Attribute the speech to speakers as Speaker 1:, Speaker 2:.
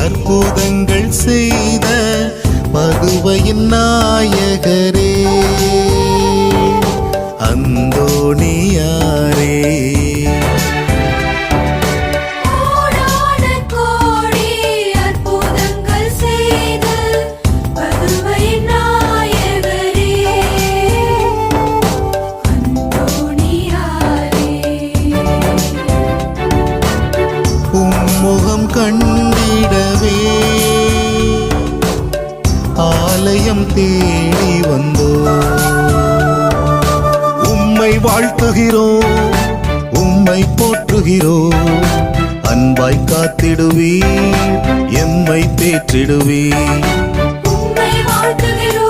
Speaker 1: அற்புதங்கள் செய்த பதுவையின் நாயகரே அந்தோணியாரே உம்முகம் கண்டிடவே ஆலயம் தேடி வந்தோ உம்மை வாழ்த்துகிறோம் உம்மை போற்றுகிறோம் அன்பாய் காத்திடுவீர் எம்மை தேற்றிடுவீர்
Speaker 2: உம்மை வாழ்த்துகிறோம்